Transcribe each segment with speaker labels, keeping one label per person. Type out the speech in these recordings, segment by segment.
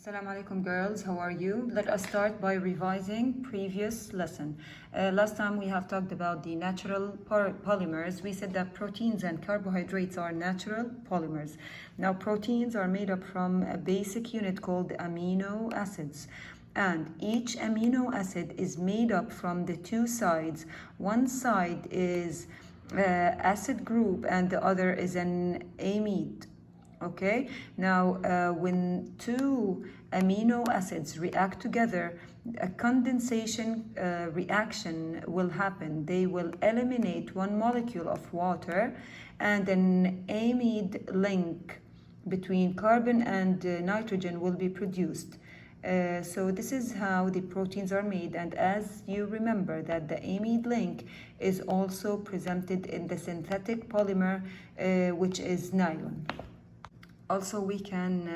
Speaker 1: Assalamu alaikum girls, how are you? Let us start by revising previous lesson. Last time we have talked about the natural polymers. We said that proteins and carbohydrates are natural polymers. Now proteins are made up from a basic unit called amino acids. And each amino acid is made up from the two sides. One side is acid group and the other is an amide. Okay, now when two amino acids react together, a condensation reaction will happen. They will eliminate one molecule of water and an amide link between carbon and nitrogen will be produced. So this is how the proteins are made, and as you remember that the amide link is also presented in the synthetic polymer which is nylon. Also, we can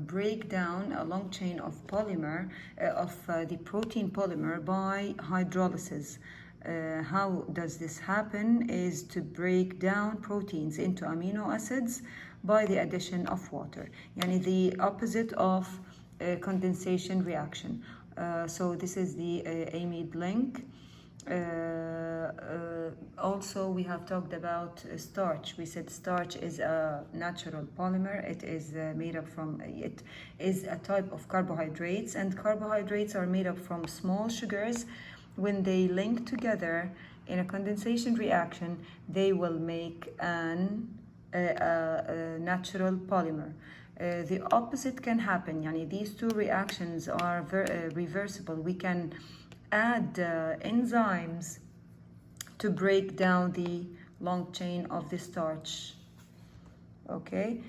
Speaker 1: break down a long chain of polymer, the protein polymer by hydrolysis. How does this happen? Is to break down proteins into amino acids by the addition of water. Yani the opposite of condensation reaction. So this is the amide link. Also we have talked about starch. We said starch is a natural polymer. It is made up from, it is a type of carbohydrates, and carbohydrates are made up from small sugars. When they link together in a condensation reaction, they will make a natural polymer. The opposite can happen. Yani these two reactions are reversible. We can add enzymes to break down the long chain of the starch. Okay,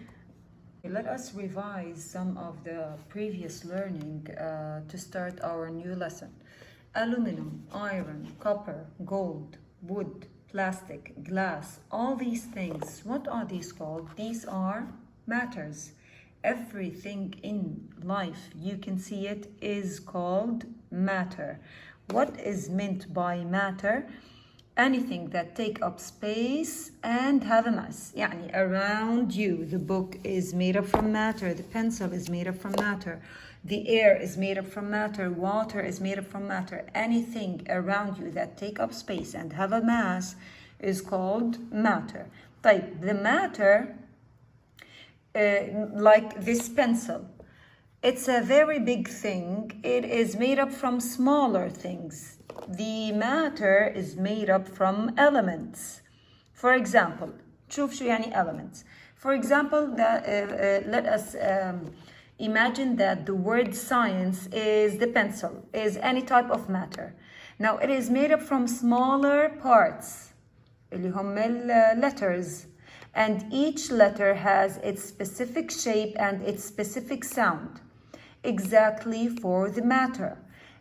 Speaker 1: let us revise some of the previous learning to start our new lesson. Aluminum, iron, copper, gold, wood, plastic, glass, all these things, what are these called? These are matters. Everything in life, you can see it, is called matter. What is meant by matter? Anything that take up space and have a mass. يعني around you, the book is made up from matter, the pencil is made up from matter, the air is made up from matter, water is made up from matter. Anything around you that take up space and have a mass is called matter. طيب, the matter, like this pencil, it's a very big thing. It is made up from smaller things. The matter is made up from elements. For example, شوف شو يعني elements. For example, let us imagine that the word science is the pencil, is any type of matter. Now it is made up from smaller parts, اللي هم letters. And each letter has its specific shape and its specific sound. Exactly for the matter.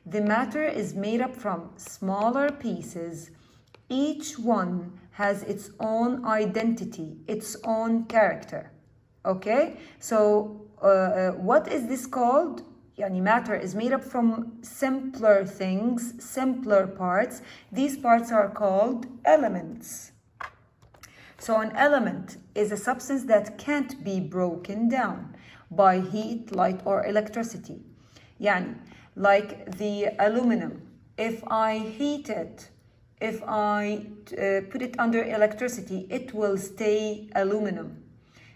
Speaker 1: The matter is made up from smaller pieces. Each one has its own identity, its own character. Okay? So what is this called? Yani matter is made up from simpler things, simpler parts. These parts are called elements. So an element is a substance that can't be broken down by heat, light, or electricity. Yani, like the aluminum, if I heat it, if I put it under electricity, it will stay aluminum.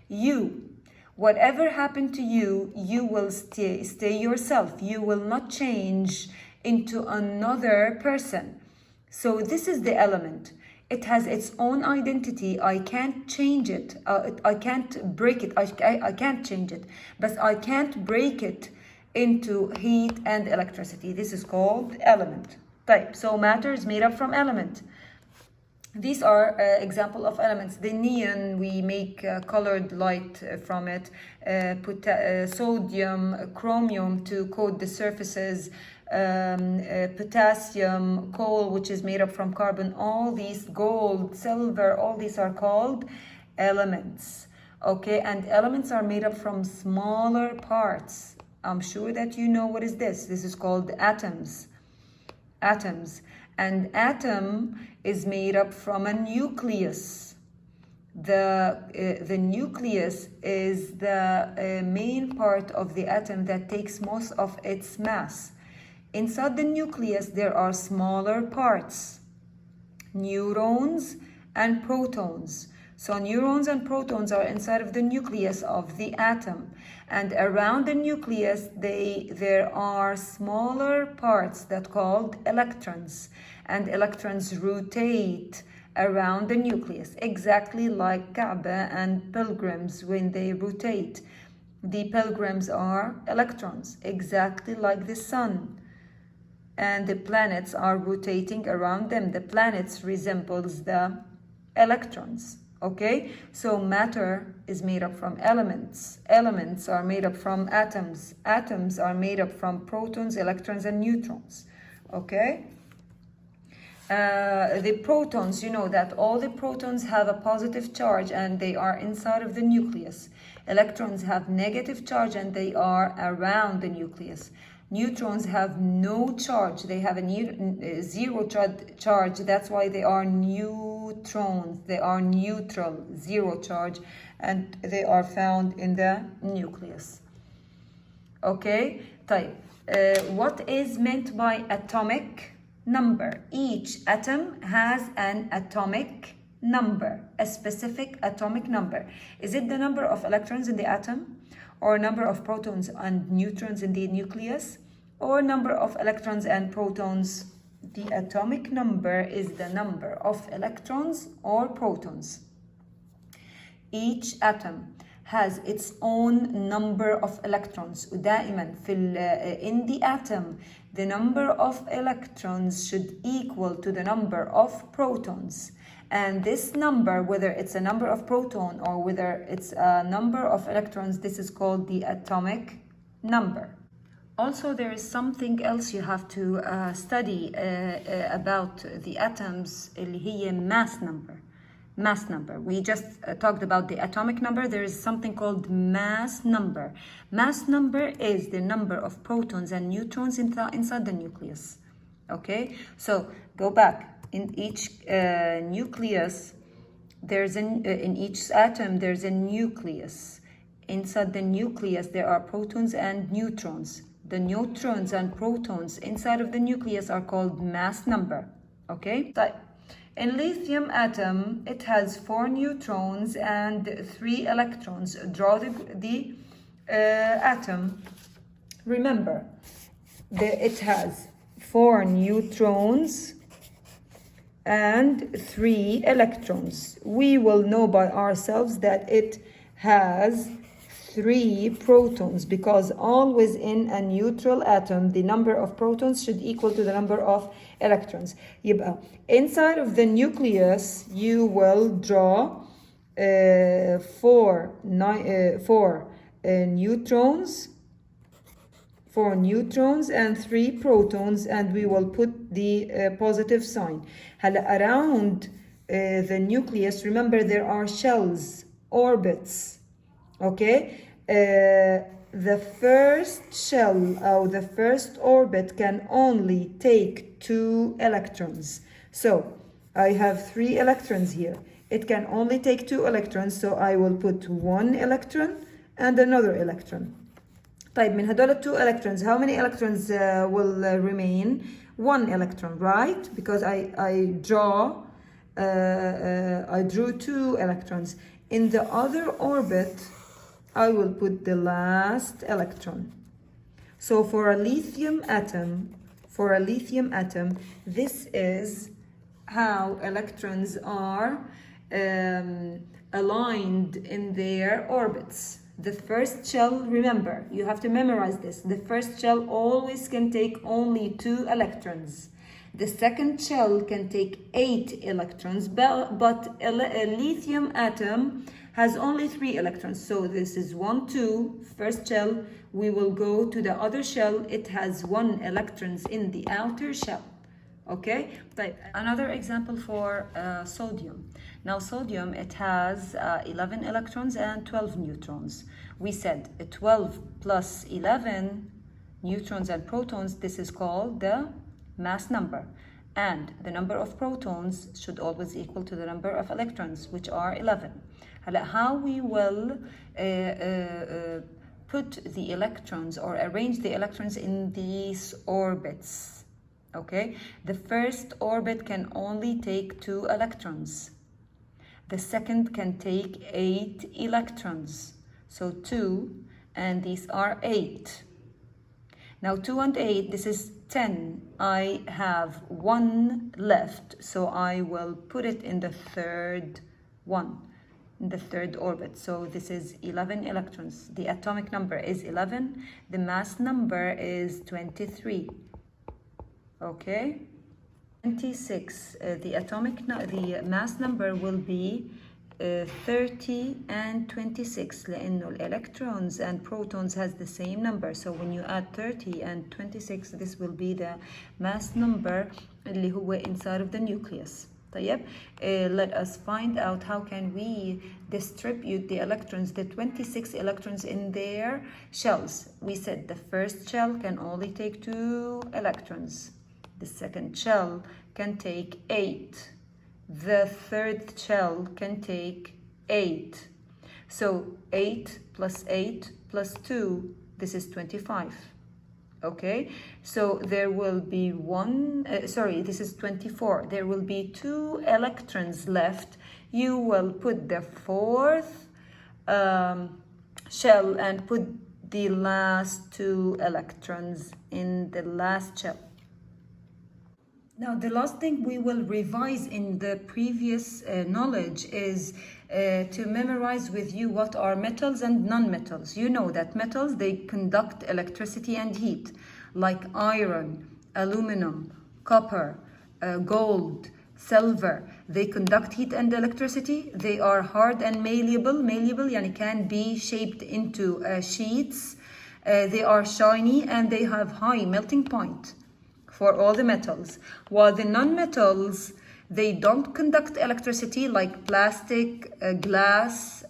Speaker 1: You, whatever happened to you, you will stay yourself. You will not change into another person. So this is the element. It has its own identity. I can't change it. I can't break it. I can't change it. But I can't break it into heat and electricity. This is called element. Type. So matter is made up from element. These are example of elements. The neon, we make colored light from it. Put sodium, chromium to coat the surfaces. Potassium, coal, which is made up from carbon, all these, gold, silver, all these are called elements. Okay, and elements are made up from smaller parts. I'm sure that you know what is this. This is called atoms. Atoms. And atom is made up from a nucleus. the nucleus is the main part of the atom that takes most of its mass. Inside the nucleus, there are smaller parts, neurons and protons. So neurons and protons are inside of the nucleus of the atom. And around the nucleus, there are smaller parts that called electrons. And electrons rotate around the nucleus, exactly like Kaaba and pilgrims when they rotate. The pilgrims are electrons, exactly like the sun. And the planets are rotating around them. The planets resembles the electrons. Okay, so matter is made up from elements. Elements are made up from atoms. Atoms are made up from protons, electrons, and neutrons. Okay. The protons, you know that all the protons have a positive charge and they are inside of the nucleus. Electrons have negative charge and they are around the nucleus. Neutrons have no charge. They have a zero charge. That's why they are neutrons. They are neutral, zero charge, and they are found in the nucleus. Okay, طيب. What is meant by atomic number? Each atom has an atomic number, a specific atomic number. Is it the number of electrons in the atom, or number of protons and neutrons in the nucleus, or number of electrons and protons? The atomic number is the number of electrons or protons. Each atom has its own number of electrons. ودائما in the atom, the number of electrons should equal to the number of protons. And this number, whether it's a number of proton or whether it's a number of electrons, this is called the atomic number. Also, there is something else you have to study about the atoms, اللي هي mass number. Mass number. We just talked about the atomic number. There is something called mass number. Mass number is the number of protons and neutrons inside the nucleus. Okay, so go back. In each nucleus, in each atom, there's a nucleus. Inside the nucleus, there are protons and neutrons. The neutrons and protons inside of the nucleus are called mass number. Okay? So, in lithium atom, it has 4 neutrons and 3 electrons. Draw the atom. Remember, it has 4 neutrons and 3 electrons. We will know by ourselves that it has 3 protons, because always in a neutral atom, the number of protons should equal to the number of electrons. يبقى inside of the nucleus, you will draw 4 neutrons and 3 protons, and we will put the positive sign. Around the nucleus, remember there are shells, orbits. Okay, the first shell or the first orbit can only take 2 electrons. So I have 3 electrons here. It can only take 2 electrons, so I will put 1 electron and another electron. طيب من هدول 2 electrons, how many electrons will remain? 1 electron, right? Because I drew 2 electrons. In the other orbit, I will put the last electron. So for a lithium atom, this is how electrons are aligned in their orbits. The first shell, remember, you have to memorize this. The first shell always can take only 2 electrons. The second shell can take 8 electrons, but a lithium atom has only 3 electrons. So this is 1, 2, first shell. We will go to the other shell. It has 1 electrons in the outer shell. Okay, but another example for sodium. Now sodium, it has 11 electrons and 12 neutrons. We said 12 plus 11 neutrons and protons, this is called the mass number. and the number of protons should always equal to the number of electrons, which are 11. How we will put the electrons or arrange the electrons in these orbits. Okay, the first orbit can only take 2 electrons. The second can take 8 electrons. So 2, and these are 8. Now 2 and 8, this is 10. I have 1 left, so I will put it in the third one, in the third orbit. So this is 11 electrons. The atomic number is 11. The mass number is 23. Okay, 26. The mass number will be 30 and 26 لأنه electrons and protons has the same number. So when you add 30 and 26, this will be the mass number اللي هو inside of the nucleus. طيب, let us find out how can we distribute the electrons, the 26 electrons in their shells. We said the first shell can only take 2 electrons. The second shell can take 8. The third shell can take 8. So 8 plus 8 plus 2, this is 25. Okay, so there will be this is 24. There will be 2 electrons left. You will put the fourth shell and put the last 2 electrons in the last shell. Now, the last thing we will revise in the previous knowledge is to memorize with you what are metals and non-metals. You know that metals, they conduct electricity and heat, like iron, aluminum, copper, gold, silver. They conduct heat and electricity. They are hard and malleable. Malleable yani can be shaped into sheets. They are shiny and they have high melting point for all the metals. While the non-metals, they don't conduct electricity, like plastic, glass,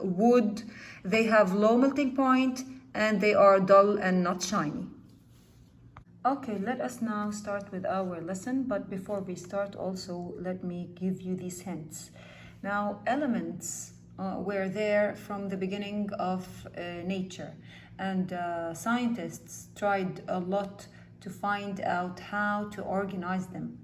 Speaker 1: wood. They have low melting point and they are dull and not shiny. Okay, let us now start with our lesson, but before we start also let me give you these hints. Now, elements were there from the beginning of nature, and scientists tried a lot to find out how to organize them.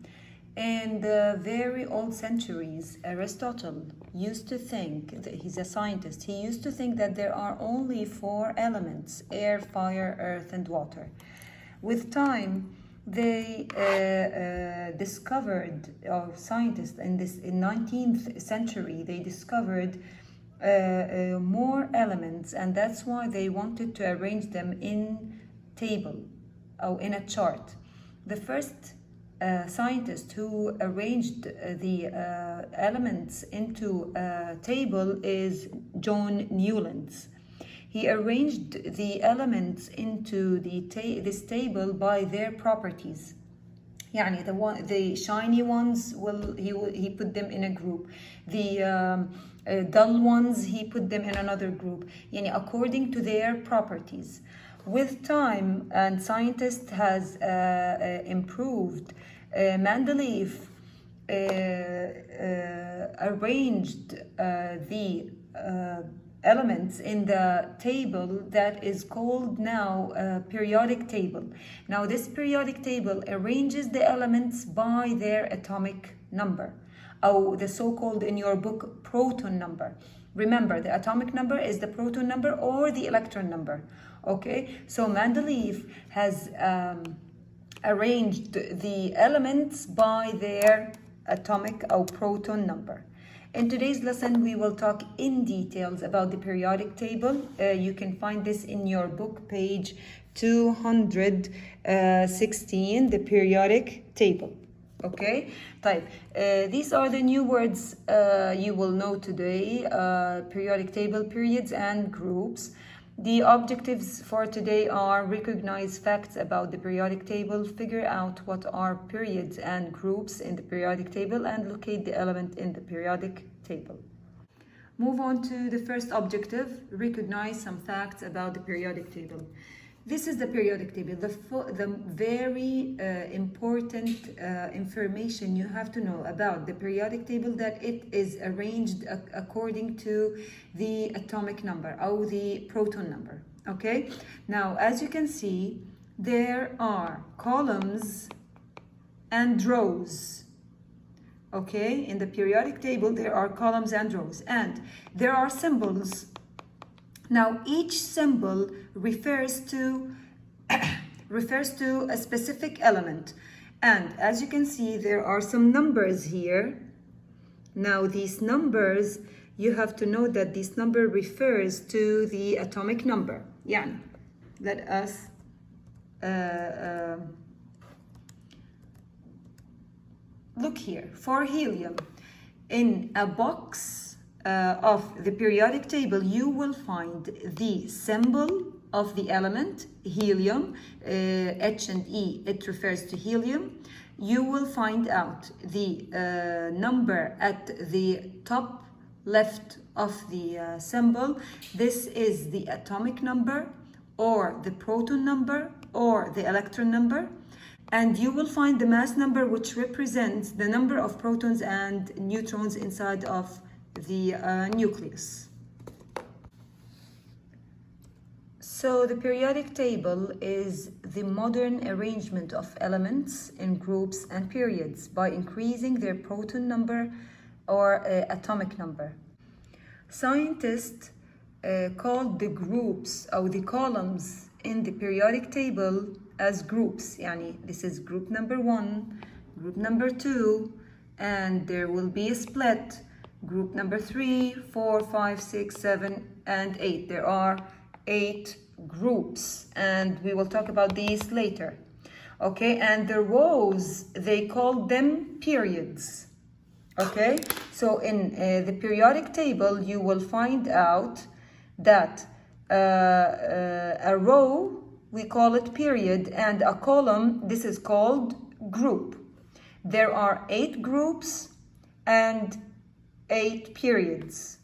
Speaker 1: In the very old centuries, Aristotle used to think, he's a scientist, he used to think that there are only 4 elements: air, fire, earth, and water. With time, they discovered, or scientists in 19th century, they discovered more elements, and that's why they wanted to arrange them in table, or in a chart. The first scientist who arranged the elements into a table is John Newlands. He arranged the elements into this table by their properties. يعني the shiny ones he put them in a group. The dull ones he put them in another group. يعني according to their properties. With time, and scientists has improved, Mendeleev arranged the elements in the table that is called now periodic table. Now, this periodic table arranges the elements by their atomic number, or the so-called in your book proton number. Remember, the atomic number is the proton number or the electron number. Okay, so Mendeleev has arranged the elements by their atomic or proton number. In today's lesson, we will talk in details about the periodic table. You can find this in your book, page 216, the periodic table. Okay, طيب. These are the new words you will know today: periodic table, periods, and groups. The objectives for today are: recognize facts about the periodic table, figure out what are periods and groups in the periodic table, and locate the element in the periodic table. Move on to the first objective: recognize some facts about the periodic table. This is the periodic table, the very important information you have to know about the periodic table, that it is arranged according to the atomic number or the proton number. Okay, now as you can see, there are columns and rows. Okay, in the periodic table there are columns and rows, and there are symbols. Now each symbol refers to a specific element, and as you can see there are some numbers here. Now these numbers, you have to know that this number refers to the atomic number. يعني let us look here. For helium, in a box of the periodic table, you will find the symbol of the element helium, H and E, it refers to helium. You will find out the number at the top left of the symbol. This is the atomic number, or the proton number, or the electron number. And you will find the mass number, which represents the number of protons and neutrons inside of the nucleus. So the periodic table is the modern arrangement of elements in groups and periods by increasing their proton number or atomic number. Scientists called the groups or the columns in the periodic table as groups. Yani this is group number 1, group number 2, and there will be a split. Group number 3, 4, 5, 6, 7, and 8. There are 8 groups, and we will talk about these later. Okay, and the rows, they call them periods. Okay, so in the periodic table, you will find out that a row, we call it period, and a column, this is called group. There are 8 groups and 8 periods.